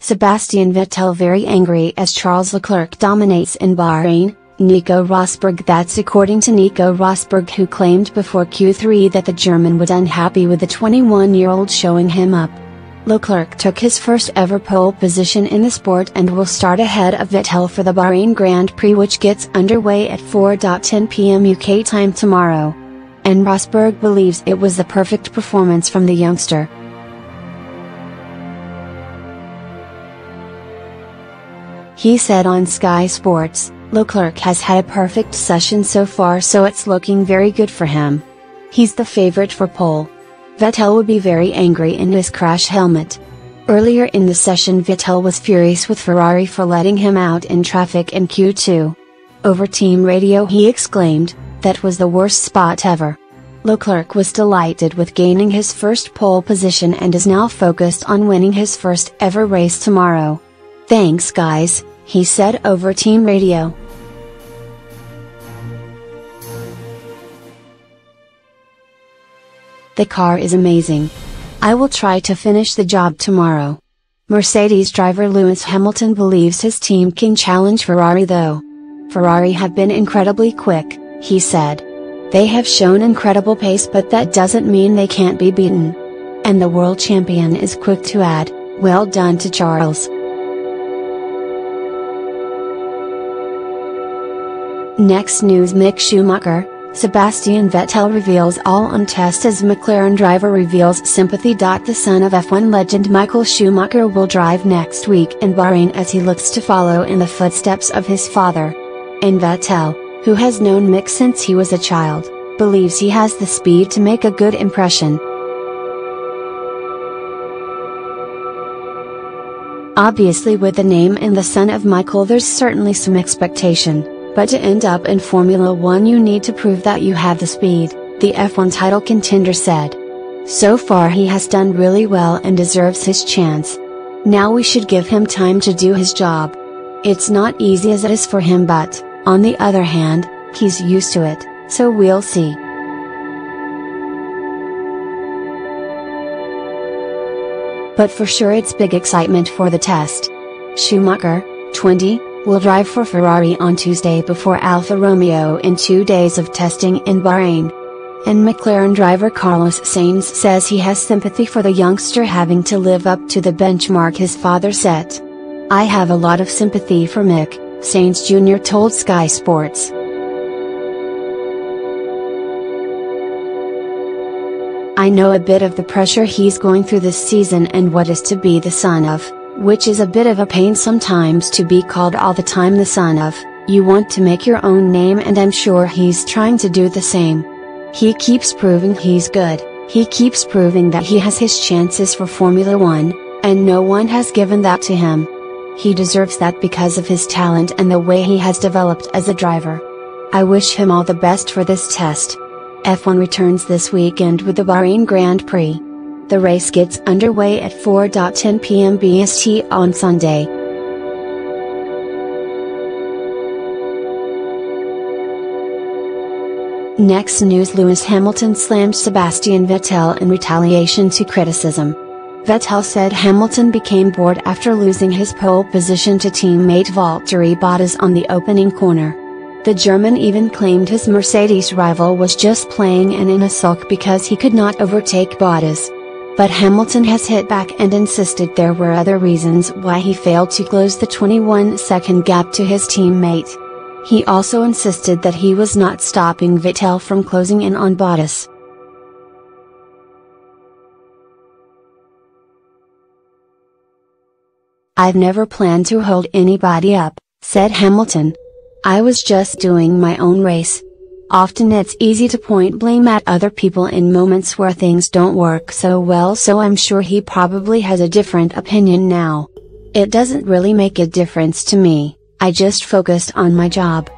Sebastian Vettel very angry as Charles Leclerc dominates in Bahrain. Nico Rosberg. That's according to Nico Rosberg, who claimed before Q3 that the German was unhappy with the 21-year-old showing him up. Leclerc took his first ever pole position in the sport and will start ahead of Vettel for the Bahrain Grand Prix, which gets underway at 4:10 p.m. UK time tomorrow. And Rosberg believes it was the perfect performance from the youngster. He said on Sky Sports, "Leclerc has had a perfect session so far, so it's looking very good for him. He's the favorite for pole. Vettel would be very angry in his crash helmet." Earlier in the session, Vettel was furious with Ferrari for letting him out in traffic in Q2. Over team radio he exclaimed, "That was the worst spot ever." Leclerc was delighted with gaining his first pole position and is now focused on winning his first ever race tomorrow. "Thanks guys," he said over team radio. "The car is amazing. I will try to finish the job tomorrow." Mercedes driver Lewis Hamilton believes his team can challenge Ferrari though. "Ferrari have been incredibly quick," he said. "They have shown incredible pace, but that doesn't mean they can't be beaten. And the world champion is quick to add, well done to Charles." Next news: Mik Schumacher. Sebastian Vettel reveals all on test as McLaren driver reveals sympathy. The son of F1 legend Michael Schumacher will drive next week in Bahrain as he looks to follow in the footsteps of his father. And Vettel, who has known Mik since he was a child, believes he has the speed to make a good impression. Obviously, with the name and the son of Michael, there's certainly some expectation. But to end up in Formula 1 you need to prove that you have the speed, the F1 title contender said. So far he has done really well and deserves his chance. Now we should give him time to do his job. It's not easy as it is for him, but, on the other hand, he's used to it, so we'll see. But for sure it's big excitement for the test. Schumacher, 20, will drive for Ferrari on Tuesday before Alfa Romeo in 2 days of testing in Bahrain. And McLaren driver Carlos Sainz says he has sympathy for the youngster having to live up to the benchmark his father set. "I have a lot of sympathy for Mik," Sainz Jr. told Sky Sports. "I know a bit of the pressure he's going through this season and what is to be the son of, which is a bit of a pain sometimes to be called all the time the son of. You want to make your own name, and I'm sure he's trying to do the same. He keeps proving he's good, he keeps proving that he has his chances for Formula 1, and no one has given that to him. He deserves that because of his talent and the way he has developed as a driver. I wish him all the best for this test." F1 returns this weekend with the Bahrain Grand Prix. The race gets underway at 4:10 p.m. BST on Sunday. Next news: Lewis Hamilton slammed Sebastian Vettel in retaliation to criticism. Vettel said Hamilton became bored after losing his pole position to teammate Valtteri Bottas on the opening corner. The German even claimed his Mercedes rival was just playing and in a sulk because he could not overtake Bottas. But Hamilton has hit back and insisted there were other reasons why he failed to close the 21-second gap to his teammate. He also insisted that he was not stopping Vettel from closing in on Bottas. "I've never planned to hold anybody up," said Hamilton. "I was just doing my own race. Often it's easy to point blame at other people in moments where things don't work so well, so I'm sure he probably has a different opinion now. It doesn't really make a difference to me, I just focused on my job.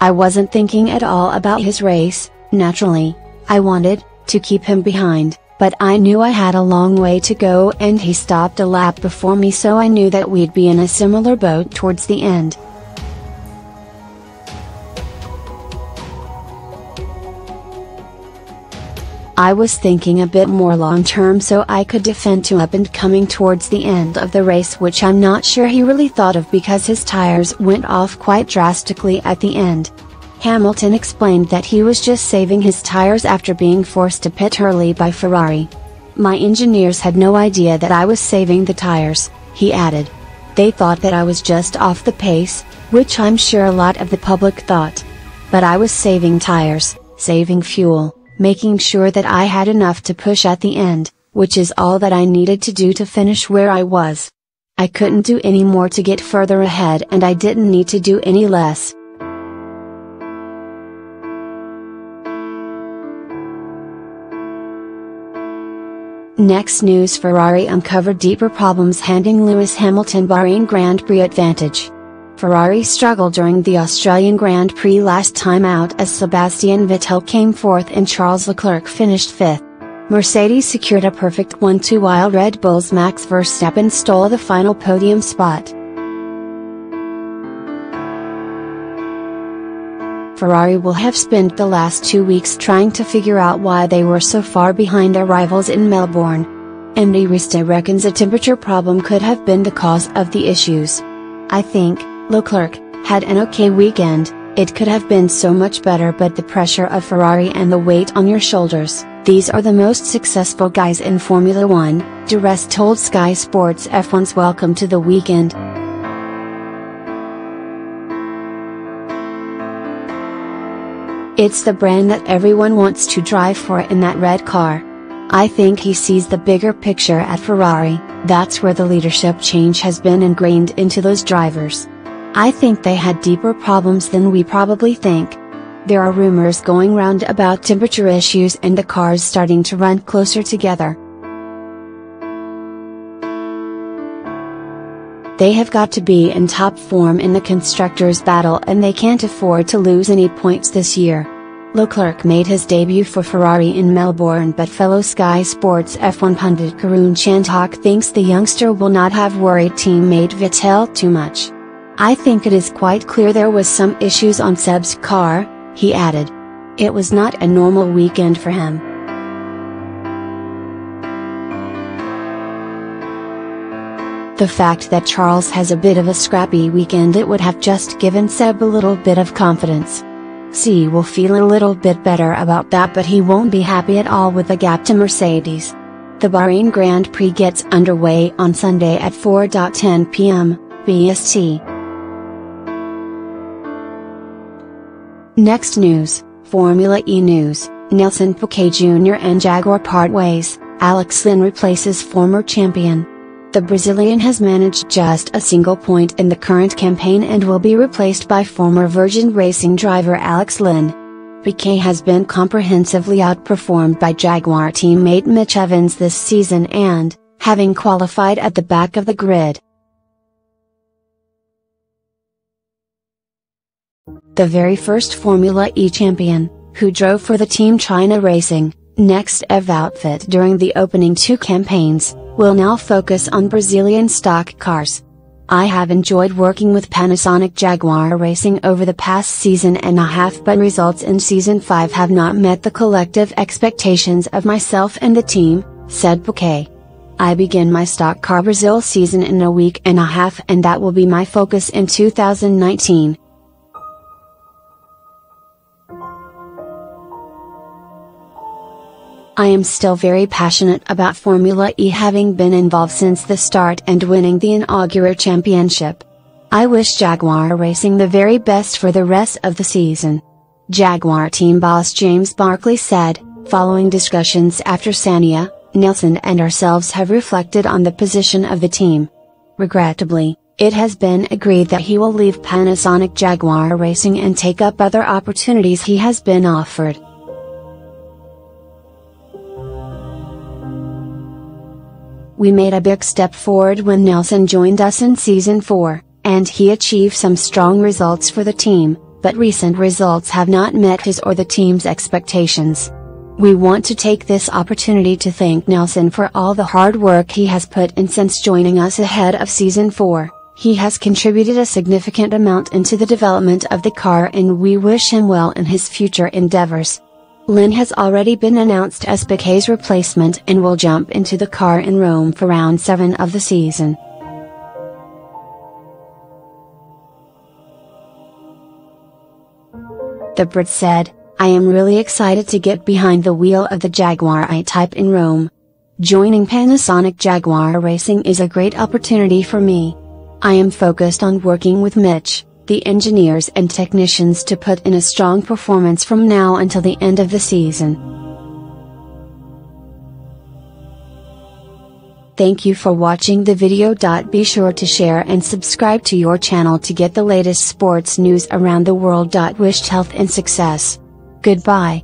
I wasn't thinking at all about his race. Naturally, I wanted to keep him behind, but I knew I had a long way to go and he stopped a lap before me, so I knew that we'd be in a similar boat towards the end." I was thinking a bit more long term so I could defend to up and coming towards the end of the race, which I'm not sure he really thought of because his tires went off quite drastically at the end. Hamilton explained that he was just saving his tires after being forced to pit early by Ferrari. My engineers had no idea that I was saving the tires, he added. They thought that I was just off the pace, which I'm sure a lot of the public thought. But I was saving tires, saving fuel, making sure that I had enough to push at the end, which is all that I needed to do to finish where I was. I couldn't do any more to get further ahead and I didn't need to do any less. Next news: Ferrari uncovered deeper problems handing Lewis Hamilton Bahrain Grand Prix advantage. Ferrari struggled during the Australian Grand Prix last time out as Sebastian Vettel came fourth and Charles Leclerc finished fifth. Mercedes secured a perfect 1-2 while Red Bull's Max Verstappen stole the final podium spot. Ferrari will have spent the last 2 weeks trying to figure out why they were so far behind their rivals in Melbourne. Andy Rista reckons a temperature problem could have been the cause of the issues. I think Leclerc had an okay weekend. It could have been so much better, but the pressure of Ferrari and the weight on your shoulders, these are the most successful guys in Formula 1, Duress told Sky Sports F1's Welcome to the Weekend. It's the brand that everyone wants to drive for in that red car. I think he sees the bigger picture at Ferrari. That's where the leadership change has been ingrained into those drivers. I think they had deeper problems than we probably think. There are rumors going round about temperature issues and the cars starting to run closer together. They have got to be in top form in the constructors' battle and they can't afford to lose any points this year. Leclerc made his debut for Ferrari in Melbourne, but fellow Sky Sports F1 pundit Karun Chandhok thinks the youngster will not have worried teammate Vettel too much. I think it is quite clear there was some issues on Seb's car, he added. It was not a normal weekend for him. The fact that Charles has a bit of a scrappy weekend, it would have just given Seb a little bit of confidence. C will feel a little bit better about that, but he won't be happy at all with the gap to Mercedes. The Bahrain Grand Prix gets underway on Sunday at 4:10 p.m. BST. Next news, Formula E news, Nelson Piquet Jr and Jaguar part ways, Alex Lynn replaces former champion. The Brazilian has managed just a single point in the current campaign and will be replaced by former Virgin Racing driver Alex Lynn. Piquet has been comprehensively outperformed by Jaguar teammate Mitch Evans this season and, having qualified at the back of the grid. The very first Formula E champion, who drove for the Team China Racing, Next Ev outfit during the opening 2 campaigns, will now focus on Brazilian stock cars. I have enjoyed working with Panasonic Jaguar Racing over the past season and a half, but results in Season 5 have not met the collective expectations of myself and the team, said Piquet. I begin my stock car Brazil season in a week and a half and that will be my focus in 2019. I am still very passionate about Formula E, having been involved since the start and winning the inaugural championship. I wish Jaguar Racing the very best for the rest of the season. Jaguar team boss James Barclay said, following discussions after Sania, Nelson and ourselves have reflected on the position of the team. Regrettably, it has been agreed that he will leave Panasonic Jaguar Racing and take up other opportunities he has been offered. We made a big step forward when Nelson joined us in Season 4, and he achieved some strong results for the team, but recent results have not met his or the team's expectations. We want to take this opportunity to thank Nelson for all the hard work he has put in since joining us ahead of Season 4. He has contributed a significant amount into the development of the car and we wish him well in his future endeavors. Lynn has already been announced as Piquet's replacement and will jump into the car in Rome for round 7 of the season. The Brit said, "I am really excited to get behind the wheel of the Jaguar I-Type in Rome. Joining Panasonic Jaguar Racing is a great opportunity for me. I am focused on working with Mitch, the engineers and technicians to put in a strong performance from now until the end of the season." Thank you for watching the video. Be sure to share and subscribe to your channel to get the latest sports news around the world. Wished health and success. Goodbye.